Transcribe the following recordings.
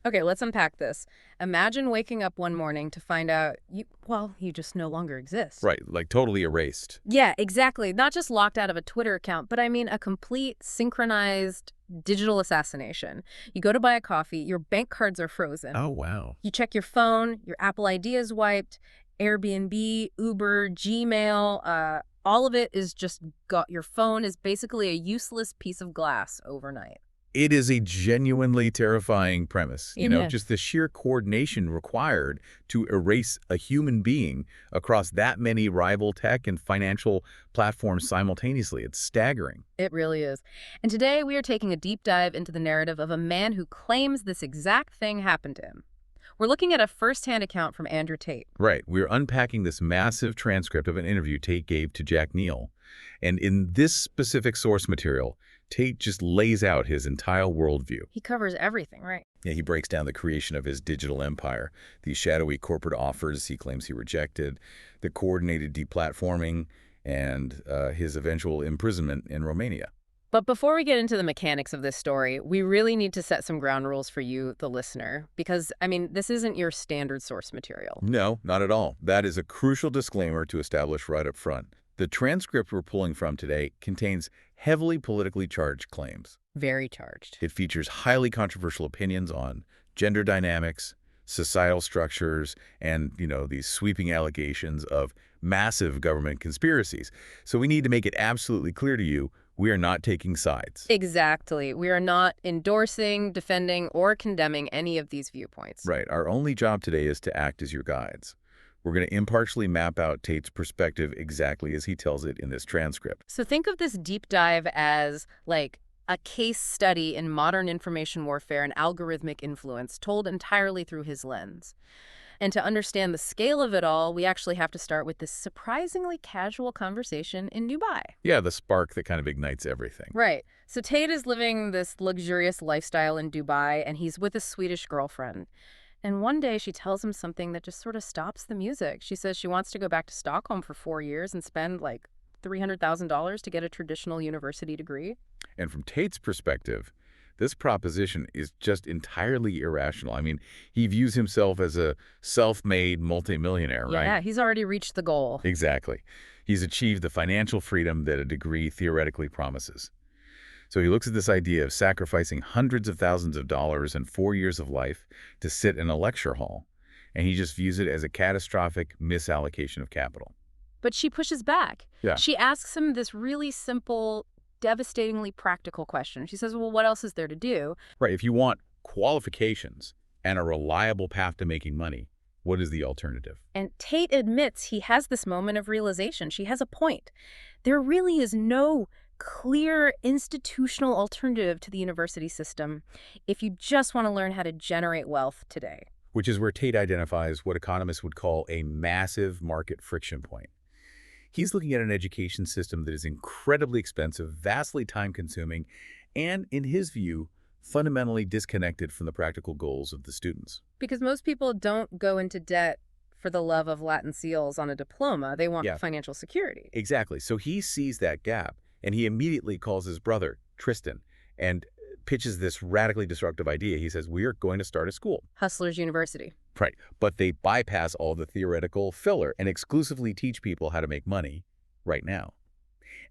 Okay, let's unpack this. Imagine waking up one morning to find out you just no longer exist. Right, like totally erased. Yeah, exactly. Not just locked out of a Twitter account, but I mean a complete synchronized digital assassination. You go to buy a coffee, your bank cards are frozen. Oh, wow. You check your phone, your Apple ID is wiped, Airbnb, Uber, Gmail, all of it is just got. Your phone is basically a useless piece of glass overnight. It is a genuinely terrifying premise, It is. just the sheer coordination required to erase a human being across that many rival tech and financial platforms simultaneously. It's staggering. It really is. And today we are taking a deep dive into the narrative of a man who claims this exact thing happened to him. We're looking at a first-hand account from Andrew Tate. Right. We're unpacking this massive transcript of an interview Tate gave to Jack Neal. And in this specific source material, Tate just lays out his entire worldview. He covers everything, right? Yeah, he breaks down the creation of his digital empire, the shadowy corporate offers he claims he rejected, the coordinated deplatforming, and his eventual imprisonment in Romania. But before we get into the mechanics of this story, we really need to set some ground rules for you, the listener, because, I mean, this isn't your standard source material. No, not at all. That is a crucial disclaimer to establish right up front. The transcript we're pulling from today contains heavily politically charged claims. Very charged. It features highly controversial opinions on gender dynamics, societal structures, and, these sweeping allegations of massive government conspiracies. So we need to make it absolutely clear to you, we are not taking sides. Exactly. We are not endorsing, defending, or condemning any of these viewpoints. Right. Our only job today is to act as your guides. We're going to impartially map out Tate's perspective exactly as he tells it in this transcript. So think of this deep dive as, like, a case study in modern information warfare and algorithmic influence told entirely through his lens. And to understand the scale of it all, we actually have to start with this surprisingly casual conversation in Dubai. Yeah, the spark that kind of ignites everything. Right. So Tate is living this luxurious lifestyle in Dubai, and he's with a Swedish girlfriend. And one day she tells him something that just sort of stops the music. She says she wants to go back to Stockholm for 4 years and spend like $300,000 to get a traditional university degree. And from Tate's perspective, this proposition is just entirely irrational. I mean, he views himself as a self-made multimillionaire, right? Yeah, he's already reached the goal. Exactly. He's achieved the financial freedom that a degree theoretically promises. So he looks at this idea of sacrificing hundreds of thousands of dollars and 4 years of life to sit in a lecture hall, and he just views it as a catastrophic misallocation of capital. But she pushes back. Yeah. She asks him this really simple, devastatingly practical question. She says, well, what else is there to do? Right. If you want qualifications and a reliable path to making money, what is the alternative? And Tate admits he has this moment of realization. She has a point. There really is no clear institutional alternative to the university system if you just want to learn how to generate wealth today. Which is where Tate identifies what economists would call a massive market friction point. He's looking at an education system that is incredibly expensive, vastly time-consuming, and, in his view, fundamentally disconnected from the practical goals of the students. Because most people don't go into debt for the love of Latin seals on a diploma. They want financial security. Exactly. So he sees that gap, and he immediately calls his brother, Tristan, and pitches this radically disruptive idea. He says, we are going to start a school. Hustlers University. Right. But they bypass all the theoretical filler and exclusively teach people how to make money right now.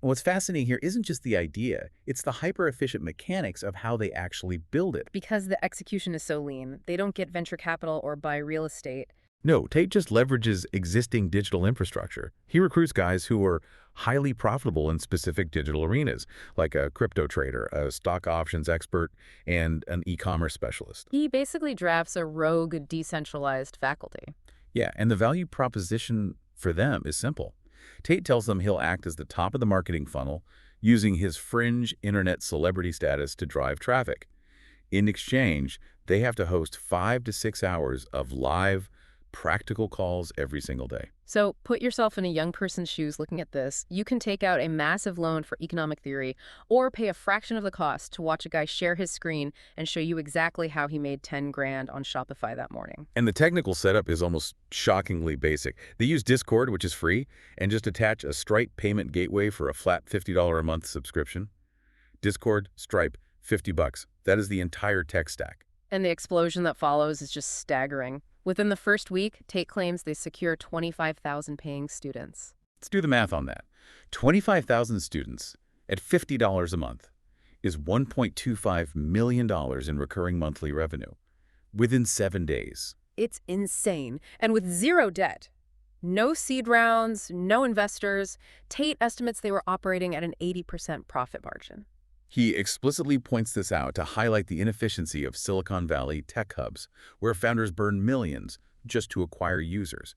And what's fascinating here isn't just the idea, it's the hyper-efficient mechanics of how they actually build it. Because the execution is so lean, they don't get venture capital or buy real estate. No, Tate just leverages existing digital infrastructure. He recruits guys who are highly profitable in specific digital arenas, like a crypto trader, a stock options expert, and an e-commerce specialist. He basically drafts a rogue, decentralized faculty. Yeah, and the value proposition for them is simple. Tate tells them he'll act as the top of the marketing funnel, using his fringe internet celebrity status to drive traffic. In exchange, they have to host 5 to 6 hours of live, practical calls every single day. So put yourself in a young person's shoes looking at this. You can take out a massive loan for economic theory or pay a fraction of the cost to watch a guy share his screen and show you exactly how he made 10 grand on Shopify that morning. And the technical setup is almost shockingly basic. They use Discord, which is free, and just attach a Stripe payment gateway for a flat $50 a month subscription. Discord, Stripe, $50. That is the entire tech stack. And the explosion that follows is just staggering. Within the first week, Tate claims they secure 25,000 paying students. Let's do the math on that. 25,000 students at $50 a month is $1.25 million in recurring monthly revenue within 7 days. It's insane. And with zero debt. No seed rounds, no investors. Tate estimates they were operating at an 80% profit margin. He explicitly points this out to highlight the inefficiency of Silicon Valley tech hubs, where founders burn millions just to acquire users.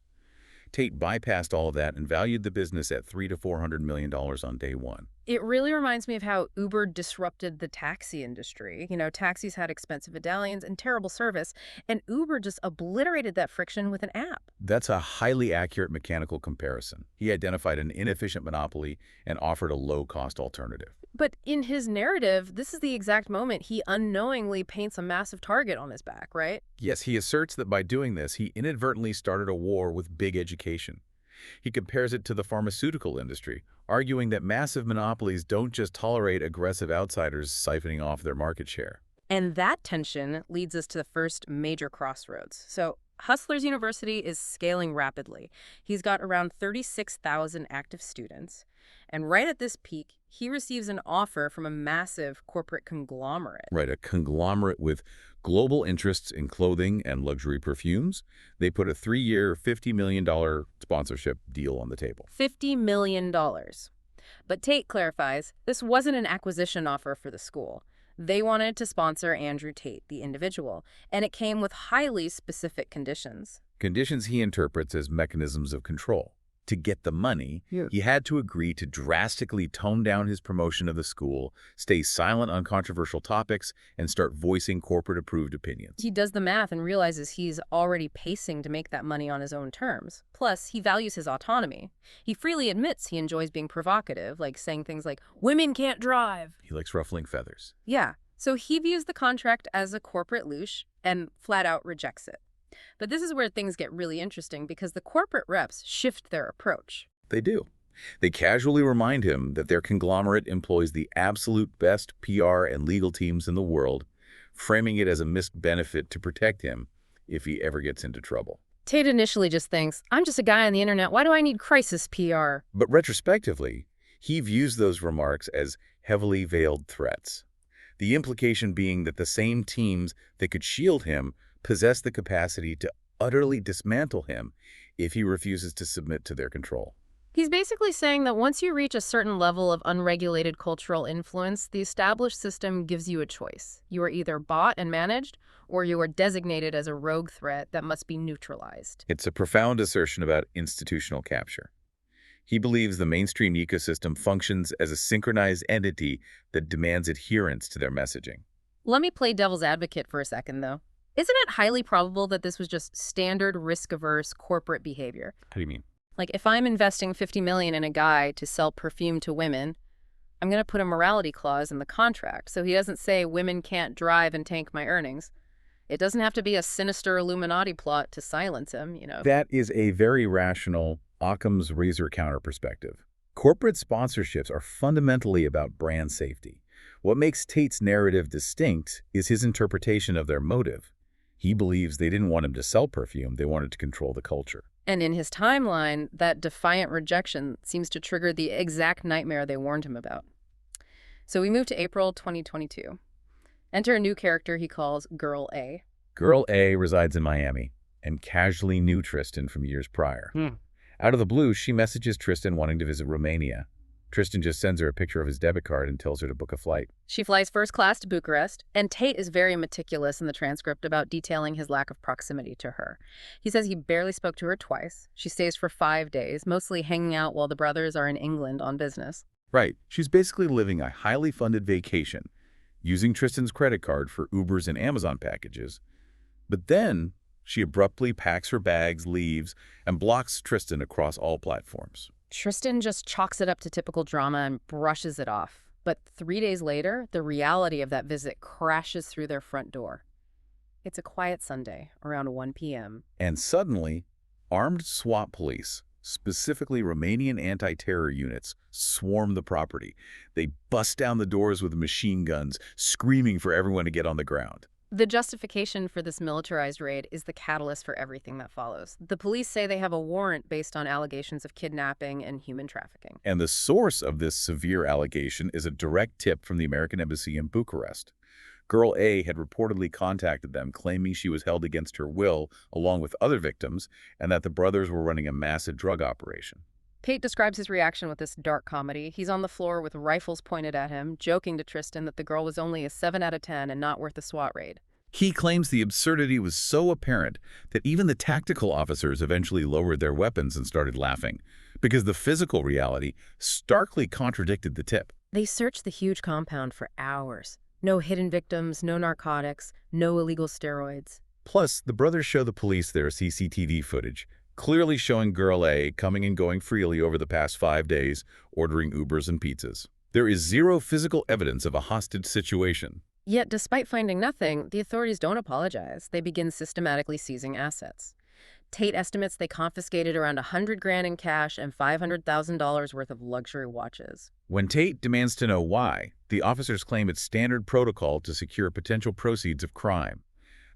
Tate bypassed all of that and valued the business at $300 to $400 million on day one. It really reminds me of how Uber disrupted the taxi industry. Taxis had expensive medallions and terrible service, and Uber just obliterated that friction with an app. That's a highly accurate mechanical comparison. He identified an inefficient monopoly and offered a low-cost alternative. But in his narrative, this is the exact moment he unknowingly paints a massive target on his back, right? Yes, he asserts that by doing this, he inadvertently started a war with big education. He compares it to the pharmaceutical industry, arguing that massive monopolies don't just tolerate aggressive outsiders siphoning off their market share. And that tension leads us to the first major crossroads. So Hustlers University is scaling rapidly. He's got around 36,000 active students. And right at this peak, he receives an offer from a massive corporate conglomerate. Right, a conglomerate with global interests in clothing and luxury perfumes. They put a 3-year, $50 million sponsorship deal on the table. $50 million. But Tate clarifies this wasn't an acquisition offer for the school. They wanted to sponsor Andrew Tate, the individual, and it came with highly specific conditions. Conditions he interprets as mechanisms of control. To get the money, he had to agree to drastically tone down his promotion of the school, stay silent on controversial topics, and start voicing corporate-approved opinions. He does the math and realizes he's already pacing to make that money on his own terms. Plus, he values his autonomy. He freely admits he enjoys being provocative, like saying things like, "Women can't drive." He likes ruffling feathers. Yeah, so he views the contract as a corporate louche and flat out rejects it. But this is where things get really interesting because the corporate reps shift their approach. They do. They casually remind him that their conglomerate employs the absolute best PR and legal teams in the world, framing it as a missed benefit to protect him if he ever gets into trouble. Tate initially just thinks, I'm just a guy on the internet. Why do I need crisis PR? But retrospectively, he views those remarks as heavily veiled threats. The implication being that the same teams that could shield him possess the capacity to utterly dismantle him if he refuses to submit to their control. He's basically saying that once you reach a certain level of unregulated cultural influence, the established system gives you a choice. You are either bought and managed, or you are designated as a rogue threat that must be neutralized. It's a profound assertion about institutional capture. He believes the mainstream ecosystem functions as a synchronized entity that demands adherence to their messaging. Let me play devil's advocate for a second, though. Isn't it highly probable that this was just standard risk-averse corporate behavior? How do you mean? Like, if I'm investing $50 million in a guy to sell perfume to women, I'm going to put a morality clause in the contract so he doesn't say women can't drive and tank my earnings. It doesn't have to be a sinister Illuminati plot to silence him. That is a very rational Occam's razor counter perspective. Corporate sponsorships are fundamentally about brand safety. What makes Tate's narrative distinct is his interpretation of their motive. He believes they didn't want him to sell perfume, they wanted to control the culture. And in his timeline, that defiant rejection seems to trigger the exact nightmare they warned him about. So we move to April 2022. Enter a new character he calls Girl A. Girl A resides in Miami and casually knew Tristan from years prior. Out of the blue, she messages Tristan wanting to visit Romania. Tristan just sends her a picture of his debit card and tells her to book a flight. She flies first class to Bucharest, and Tate is very meticulous in the transcript about detailing his lack of proximity to her. He says he barely spoke to her twice. She stays for 5 days, mostly hanging out while the brothers are in England on business. Right. She's basically living a highly funded vacation, using Tristan's credit card for Ubers and Amazon packages. But then she abruptly packs her bags, leaves, and blocks Tristan across all platforms. Tristan just chalks it up to typical drama and brushes it off. But 3 days later, the reality of that visit crashes through their front door. It's a quiet Sunday, around 1 p.m. And suddenly, armed SWAT police, specifically Romanian anti-terror units, swarm the property. They bust down the doors with machine guns, screaming for everyone to get on the ground. The justification for this militarized raid is the catalyst for everything that follows. The police say they have a warrant based on allegations of kidnapping and human trafficking. And the source of this severe allegation is a direct tip from the American Embassy in Bucharest. Girl A had reportedly contacted them, claiming she was held against her will along with other victims, and that the brothers were running a massive drug operation. Tate describes his reaction with this dark comedy. He's on the floor with rifles pointed at him, joking to Tristan that the girl was only a 7 out of 10 and not worth a SWAT raid. He claims the absurdity was so apparent that even the tactical officers eventually lowered their weapons and started laughing, because the physical reality starkly contradicted the tip. They searched the huge compound for hours. No hidden victims, no narcotics, no illegal steroids. Plus, the brothers show the police their CCTV footage, clearly showing Girl A coming and going freely over the past 5 days, ordering Ubers and pizzas. There is zero physical evidence of a hostage situation. Yet, despite finding nothing, the authorities don't apologize. They begin systematically seizing assets. Tate estimates they confiscated around $100,000 in cash and $500,000 worth of luxury watches. When Tate demands to know why, the officers claim it's standard protocol to secure potential proceeds of crime.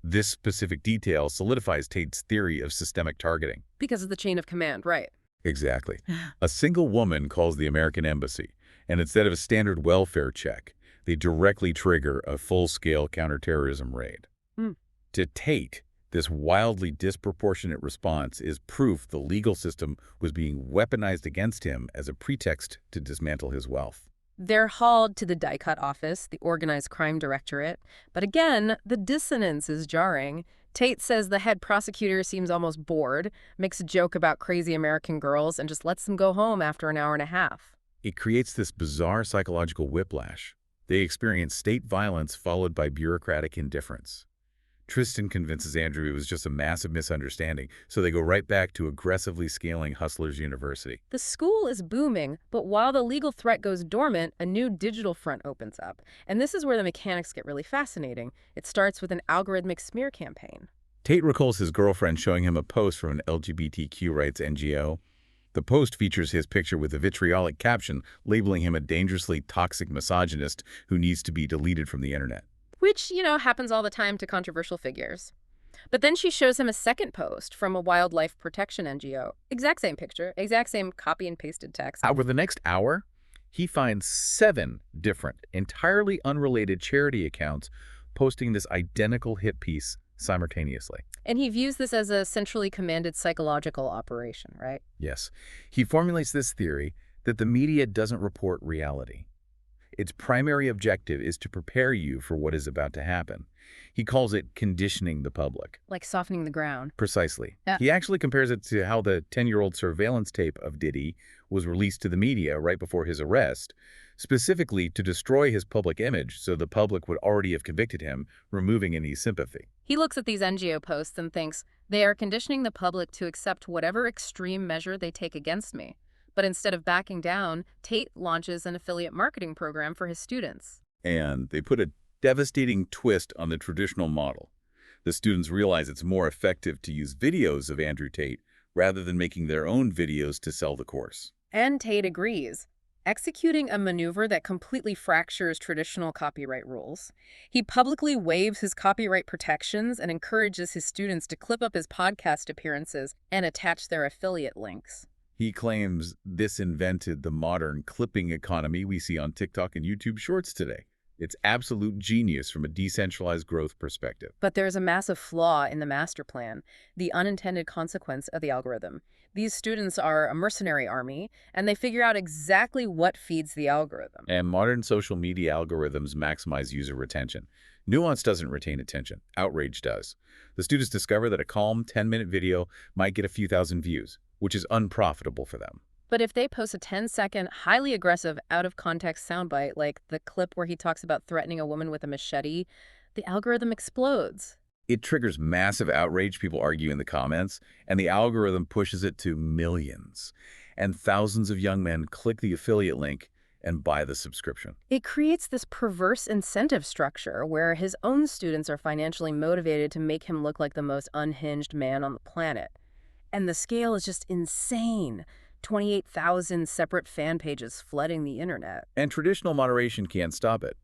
This specific detail solidifies Tate's theory of systemic targeting. Because of the chain of command, right? Exactly. A single woman calls the American Embassy, and instead of a standard welfare check, they directly trigger a full-scale counterterrorism raid. To Tate, this wildly disproportionate response is proof the legal system was being weaponized against him as a pretext to dismantle his wealth. They're hauled to the die cut office, the organized crime directorate. But again, the dissonance is jarring. Tate says the head prosecutor seems almost bored, makes a joke about crazy American girls, and just lets them go home after an hour and a half. It creates this bizarre psychological whiplash. They experience state violence followed by bureaucratic indifference. Tristan convinces Andrew it was just a massive misunderstanding, so they go right back to aggressively scaling Hustlers University. The school is booming, but while the legal threat goes dormant, a new digital front opens up. And this is where the mechanics get really fascinating. It starts with an algorithmic smear campaign. Tate recalls his girlfriend showing him a post from an LGBTQ rights NGO. The post features his picture with a vitriolic caption labeling him a dangerously toxic misogynist who needs to be deleted from the internet. Which, happens all the time to controversial figures. But then she shows him a second post from a wildlife protection NGO. Exact same picture, exact same copy and pasted text. Over the next hour, he finds 7 different, entirely unrelated charity accounts posting this identical hit piece simultaneously. And he views this as a centrally commanded psychological operation, right? Yes. He formulates this theory that the media doesn't report reality. Its primary objective is to prepare you for what is about to happen. He calls it conditioning the public. Like softening the ground. Precisely. Yeah. He actually compares it to how the 10-year-old surveillance tape of Diddy was released to the media right before his arrest, specifically to destroy his public image so the public would already have convicted him, removing any sympathy. He looks at these NGO posts and thinks, they are conditioning the public to accept whatever extreme measure they take against me. But instead of backing down, Tate launches an affiliate marketing program for his students. And they put a devastating twist on the traditional model. The students realize it's more effective to use videos of Andrew Tate rather than making their own videos to sell the course. And Tate agrees, executing a maneuver that completely fractures traditional copyright rules. He publicly waives his copyright protections and encourages his students to clip up his podcast appearances and attach their affiliate links. He claims this invented the modern clipping economy we see on TikTok and YouTube Shorts today. It's absolute genius from a decentralized growth perspective. But there's a massive flaw in the master plan, the unintended consequence of the algorithm. These students are a mercenary army, and they figure out exactly what feeds the algorithm. And modern social media algorithms maximize user retention. Nuance doesn't retain attention. Outrage does. The students discover that a calm 10-minute video might get a few thousand views, which is unprofitable for them. But if they post a 10-second, highly aggressive, out-of-context soundbite, like the clip where he talks about threatening a woman with a machete, the algorithm explodes. It triggers massive outrage, people argue in the comments, and the algorithm pushes it to millions. And thousands of young men click the affiliate link and buy the subscription. It creates this perverse incentive structure where his own students are financially motivated to make him look like the most unhinged man on the planet. And the scale is just insane. 28,000 separate fan pages flooding the internet. And traditional moderation can't stop it.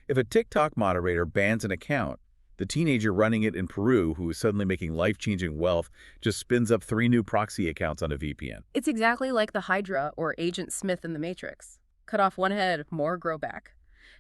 If a TikTok moderator bans an account, The teenager running it in Peru, who is suddenly making life-changing wealth, just spins up 3 new proxy accounts on a VPN. It's exactly like the Hydra or Agent Smith in The Matrix. Cut off one head, more grow back.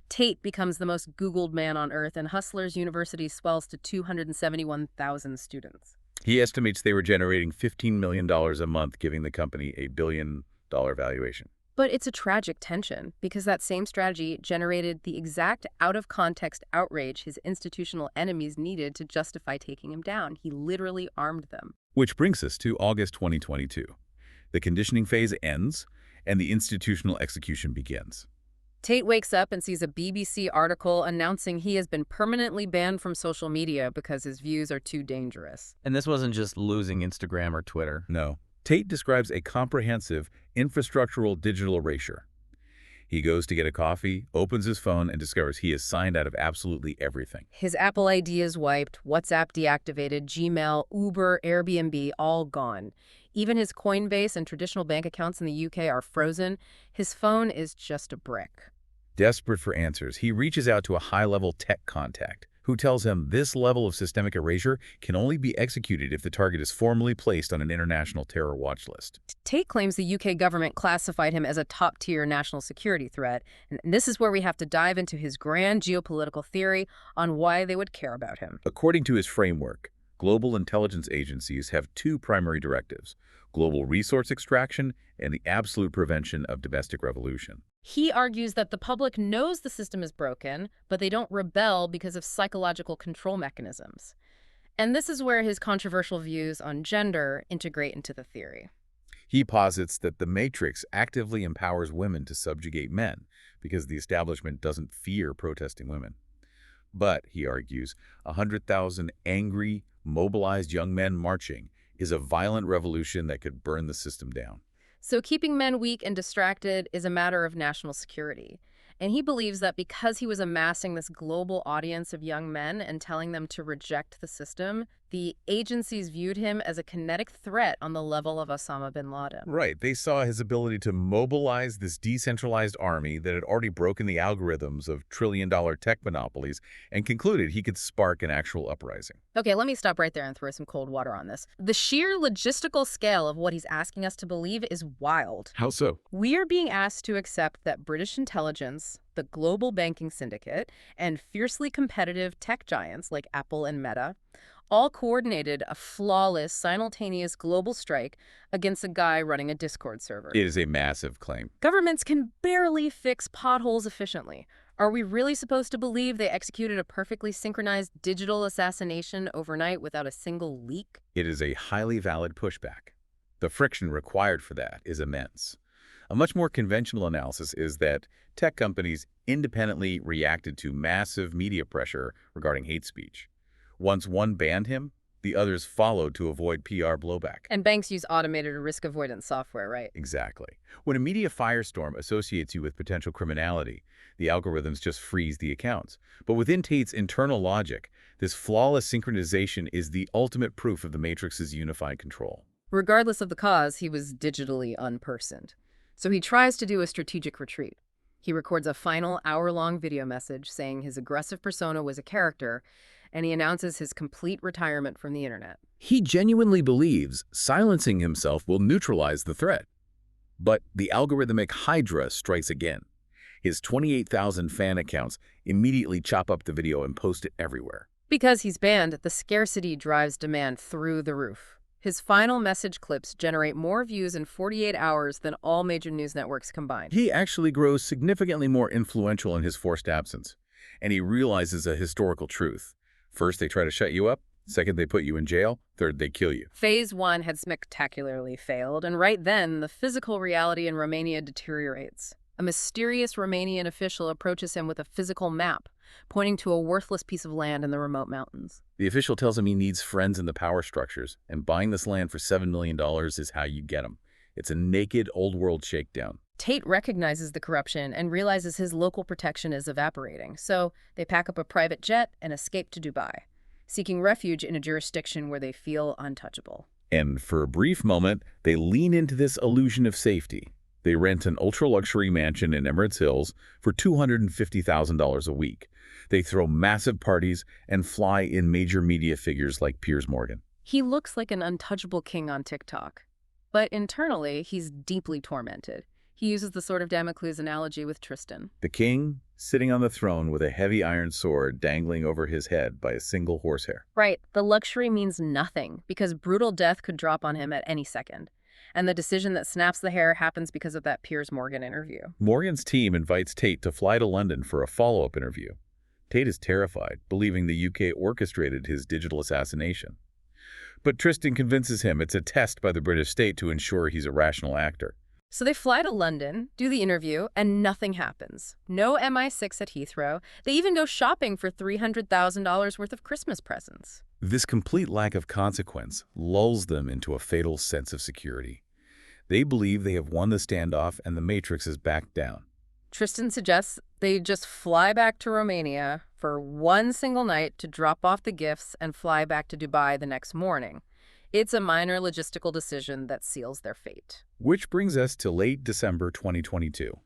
Tate becomes the most Googled man on Earth, and Hustlers University swells to 271,000 students. He estimates they were generating $15 million a month, giving the company a billion-dollar valuation. But it's a tragic tension, because that same strategy generated the exact out-of-context outrage his institutional enemies needed to justify taking him down. He literally armed them. Which brings us to August 2022. The conditioning phase ends, and the institutional execution begins. Tate wakes up and sees a BBC article announcing he has been permanently banned from social media because his views are too dangerous. And this wasn't just losing Instagram or Twitter. No. Tate describes a comprehensive infrastructural digital erasure. He goes to get a coffee, opens his phone, and discovers he is signed out of absolutely everything. His Apple ID is wiped, WhatsApp deactivated, Gmail, Uber, Airbnb, all gone. Even his Coinbase and traditional bank accounts in the UK are frozen. His phone is just a brick. Desperate for answers, he reaches out to a high-level tech contact who tells him this level of systemic erasure can only be executed if the target is formally placed on an international terror watch list. Tate claims the UK government classified him as a top-tier national security threat, and this is where we have to dive into his grand geopolitical theory on why they would care about him. According to his framework, global intelligence agencies have 2 primary directives: global resource extraction and the absolute prevention of domestic revolution. He argues that the public knows the system is broken, but they don't rebel because of psychological control mechanisms. And this is where his controversial views on gender integrate into the theory. He posits that the Matrix actively empowers women to subjugate men because the establishment doesn't fear protesting women. But, he argues, 100,000 angry, mobilized young men marching is a violent revolution that could burn the system down. So keeping men weak and distracted is a matter of national security. And he believes that because he was amassing this global audience of young men and telling them to reject the system, the agencies viewed him as a kinetic threat on the level of Osama bin Laden. Right. They saw his ability to mobilize this decentralized army that had already broken the algorithms of trillion-dollar tech monopolies and concluded he could spark an actual uprising. Okay, let me stop right there and throw some cold water on this. The sheer logistical scale of what he's asking us to believe is wild. How so? We are being asked to accept that British intelligence, the global banking syndicate, and fiercely competitive tech giants like Apple and Meta all coordinated a flawless, simultaneous global strike against a guy running a Discord server. It is a massive claim. Governments can barely fix potholes efficiently. Are we really supposed to believe they executed a perfectly synchronized digital assassination overnight without a single leak? It is a highly valid pushback. The friction required for that is immense. A much more conventional analysis is that tech companies independently reacted to massive media pressure regarding hate speech. Once one banned him, the others followed to avoid PR blowback. And banks use automated risk avoidance software, right? Exactly. When a media firestorm associates you with potential criminality, the algorithms just freeze the accounts. But within Tate's internal logic, this flawless synchronization is the ultimate proof of the Matrix's unified control. Regardless of the cause, he was digitally unpersoned. So he tries to do a strategic retreat. He records a final hour-long video message saying his aggressive persona was a character, and he announces his complete retirement from the internet. He genuinely believes silencing himself will neutralize the threat. But the algorithmic Hydra strikes again. His 28,000 fan accounts immediately chop up the video and post it everywhere. Because he's banned, the scarcity drives demand through the roof. His final message clips generate more views in 48 hours than all major news networks combined. He actually grows significantly more influential in his forced absence, and he realizes a historical truth. First, they try to shut you up. Second, they put you in jail. Third, they kill you. Phase 1 had spectacularly failed, and right then, the physical reality in Romania deteriorates. A mysterious Romanian official approaches him with a physical map, pointing to a worthless piece of land in the remote mountains. The official tells him he needs friends in the power structures, and buying this land for $7 million is how you get them. It's a naked, old-world shakedown. Tate recognizes the corruption and realizes his local protection is evaporating, so they pack up a private jet and escape to Dubai, seeking refuge in a jurisdiction where they feel untouchable. And for a brief moment, they lean into this illusion of safety. They rent an ultra-luxury mansion in Emirates Hills for $250,000 a week. They throw massive parties and fly in major media figures like Piers Morgan. He looks like an untouchable king on TikTok. But internally, he's deeply tormented. He uses the sword of Damocles analogy with Tristan. The king, sitting on the throne with a heavy iron sword dangling over his head by a single horsehair. Right, the luxury means nothing because brutal death could drop on him at any second. And the decision that snaps the hair happens because of that Piers Morgan interview. Morgan's team invites Tate to fly to London for a follow-up interview. Tate is terrified, believing the UK orchestrated his digital assassination. But Tristan convinces him it's a test by the British state to ensure he's a rational actor. So they fly to London, do the interview, and nothing happens. No MI6 at Heathrow. They even go shopping for $300,000 worth of Christmas presents. This complete lack of consequence lulls them into a fatal sense of security. They believe they have won the standoff and the Matrix is backed down. Tristan suggests they just fly back to Romania for one single night to drop off the gifts and fly back to Dubai the next morning. It's a minor logistical decision that seals their fate. Which brings us to late December 2022.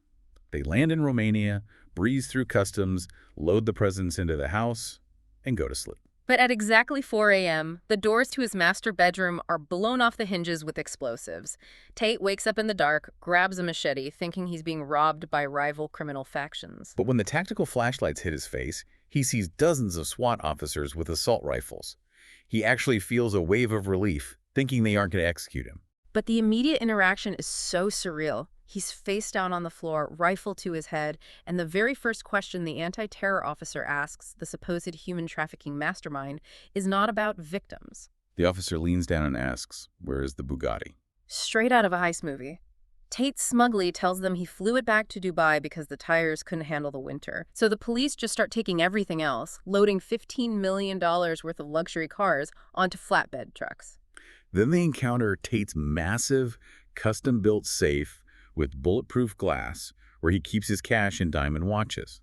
They land in Romania, breeze through customs, load the presents into the house, and go to sleep. But at exactly 4 a.m., the doors to his master bedroom are blown off the hinges with explosives. Tate wakes up in the dark, grabs a machete, thinking he's being robbed by rival criminal factions. But when the tactical flashlights hit his face, he sees dozens of SWAT officers with assault rifles. He actually feels a wave of relief, thinking they aren't going to execute him. But the immediate interaction is so surreal. He's face down on the floor, rifle to his head, and the very first question the anti-terror officer asks the supposed human trafficking mastermind is not about victims. The officer leans down and asks, "Where is the Bugatti?" Straight out of a heist movie. Tate smugly tells them he flew it back to Dubai because the tires couldn't handle the winter. So the police just start taking everything else, loading $15 million worth of luxury cars onto flatbed trucks. Then they encounter Tate's massive, custom-built safe with bulletproof glass where he keeps his cash and diamond watches.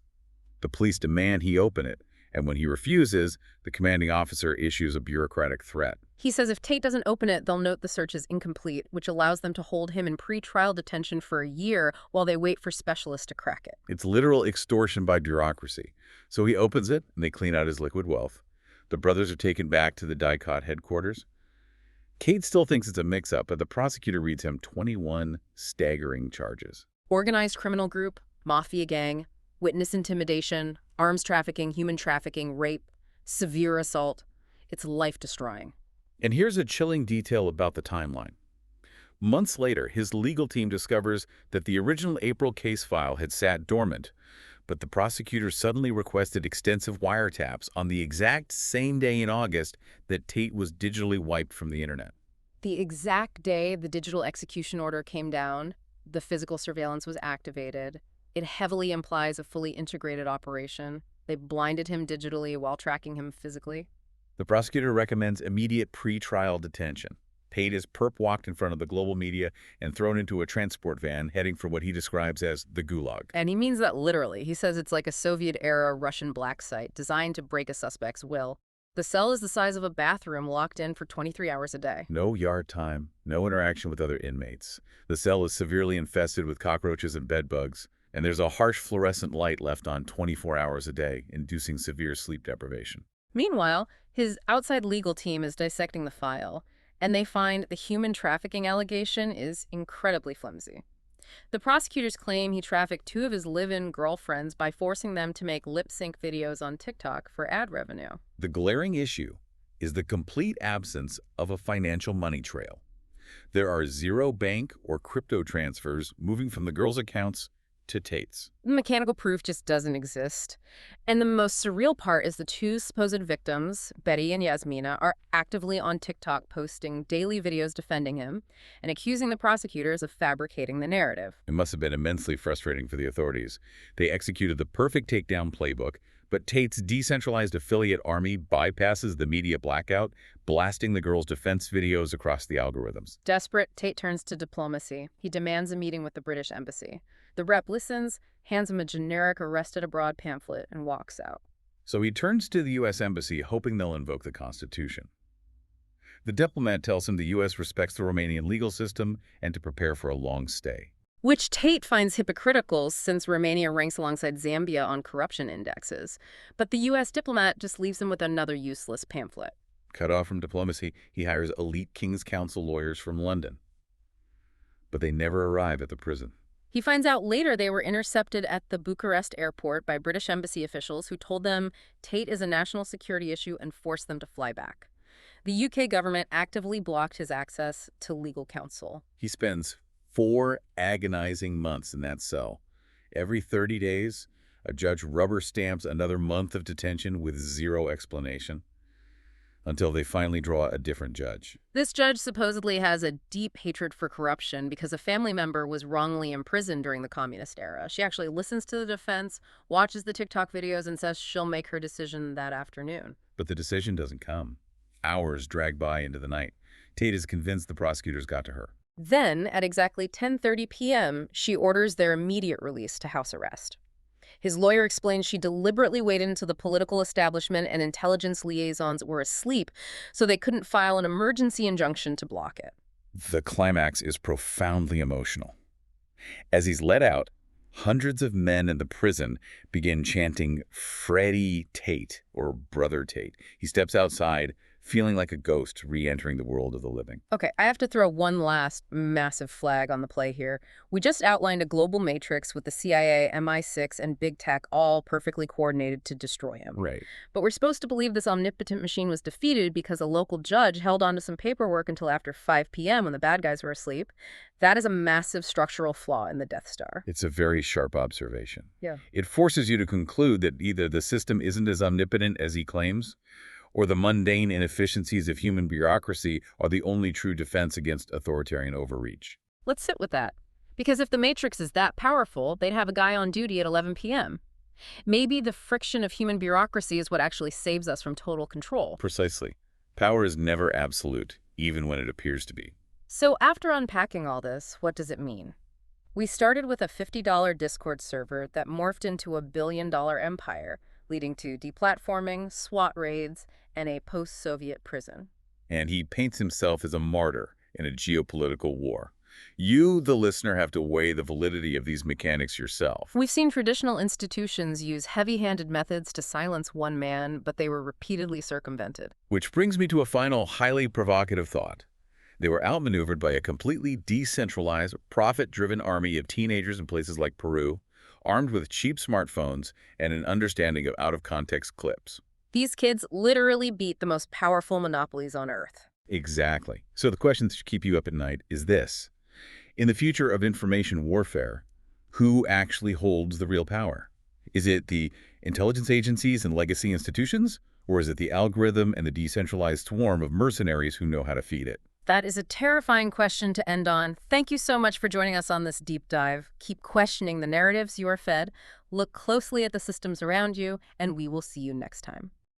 The police demand he open it, and when he refuses, the commanding officer issues a bureaucratic threat. He says if Tate doesn't open it, they'll note the search is incomplete, which allows them to hold him in pre-trial detention for a year while they wait for specialists to crack it. It's literal extortion by bureaucracy. So he opens it, and they clean out his liquid wealth. The brothers are taken back to the Tate headquarters. Kate still thinks it's a mix-up, but the prosecutor reads him 21 staggering charges. Organized criminal group, mafia gang, witness intimidation, arms trafficking, human trafficking, rape, severe assault. It's life-destroying. And here's a chilling detail about the timeline. Months later, his legal team discovers that the original April case file had sat dormant, but the prosecutor suddenly requested extensive wiretaps on the exact same day in August that Tate was digitally wiped from the internet. The exact day the digital execution order came down, the physical surveillance was activated. It heavily implies a fully integrated operation. They blinded him digitally while tracking him physically. The prosecutor recommends immediate pre-trial detention. Tate is perp-walked in front of the global media and thrown into a transport van heading for what he describes as the Gulag. And he means that literally. He says it's like a Soviet-era Russian black site designed to break a suspect's will. The cell is the size of a bathroom locked in for 23 hours a day. No yard time, no interaction with other inmates. The cell is severely infested with cockroaches and bedbugs, and there's a harsh fluorescent light left on 24 hours a day, inducing severe sleep deprivation. Meanwhile, his outside legal team is dissecting the file, and they find the human trafficking allegation is incredibly flimsy. The prosecutors claim he trafficked 2 of his live-in girlfriends by forcing them to make lip-sync videos on TikTok for ad revenue. The glaring issue is the complete absence of a financial money trail. There are 0 bank or crypto transfers moving from the girls' accounts to Tate's. Mechanical proof just doesn't exist. And the most surreal part is the 2 supposed victims, Betty and Yasmina, are actively on TikTok posting daily videos defending him and accusing the prosecutors of fabricating the narrative. It must have been immensely frustrating for the authorities. They executed the perfect takedown playbook, but Tate's decentralized affiliate army bypasses the media blackout, blasting the girls' defense videos across the algorithms. Desperate, Tate turns to diplomacy. He demands a meeting with the British embassy. The rep listens, hands him a generic arrested abroad pamphlet, and walks out. So he turns to the U.S. embassy, hoping they'll invoke the Constitution. The diplomat tells him the U.S. respects the Romanian legal system and to prepare for a long stay. which Tate finds hypocritical since Romania ranks alongside Zambia on corruption indexes. But the U.S. diplomat just leaves him with another useless pamphlet. Cut off from diplomacy, he hires elite King's Council lawyers from London. But they never arrive at the prison. He finds out later they were intercepted at the Bucharest airport by British embassy officials who told them Tate is a national security issue and forced them to fly back. The UK government actively blocked his access to legal counsel. He spends 4 agonizing months in that cell. Every 30 days, a judge rubber stamps another month of detention with 0 explanation until they finally draw a different judge. This judge supposedly has a deep hatred for corruption because a family member was wrongly imprisoned during the communist era. She actually listens to the defense, watches the TikTok videos, and says she'll make her decision that afternoon. But the decision doesn't come. Hours drag by into the night. Tate is convinced the prosecutors got to her. Then, at exactly 10:30 p.m., she orders their immediate release to house arrest. His lawyer explains she deliberately waited until the political establishment and intelligence liaisons were asleep so they couldn't file an emergency injunction to block it. The climax is profoundly emotional. As he's let out, hundreds of men in the prison begin chanting Freddie Tate, or Brother Tate. He steps outside, feeling like a ghost re-entering the world of the living. Okay, I have to throw one last massive flag on the play here. We just outlined a global matrix with the CIA, MI6, and big tech all perfectly coordinated to destroy him. Right. But we're supposed to believe this omnipotent machine was defeated because a local judge held on to some paperwork until after 5 p.m. when the bad guys were asleep. That is a massive structural flaw in the Death Star. It's a very sharp observation. Yeah. It forces you to conclude that either the system isn't as omnipotent as he claims, or the mundane inefficiencies of human bureaucracy are the only true defense against authoritarian overreach. Let's sit with that. Because if the Matrix is that powerful, they'd have a guy on duty at 11 p.m. Maybe the friction of human bureaucracy is what actually saves us from total control. Precisely. Power is never absolute, even when it appears to be. So after unpacking all this, what does it mean? We started with a $50 Discord server that morphed into a billion-dollar empire, leading to deplatforming, SWAT raids, and a post-Soviet prison. And he paints himself as a martyr in a geopolitical war. You, the listener, have to weigh the validity of these mechanics yourself. We've seen traditional institutions use heavy-handed methods to silence one man, but they were repeatedly circumvented. Which brings me to a final, highly provocative thought. They were outmaneuvered by a completely decentralized, profit-driven army of teenagers in places like Peru, armed with cheap smartphones and an understanding of out-of-context clips. These kids literally beat the most powerful monopolies on Earth. Exactly. So the question that should keep you up at night is this. In the future of information warfare, who actually holds the real power? Is it the intelligence agencies and legacy institutions, or is it the algorithm and the decentralized swarm of mercenaries who know how to feed it? That is a terrifying question to end on. Thank you so much for joining us on this deep dive. Keep questioning the narratives you are fed, look closely at the systems around you, and we will see you next time.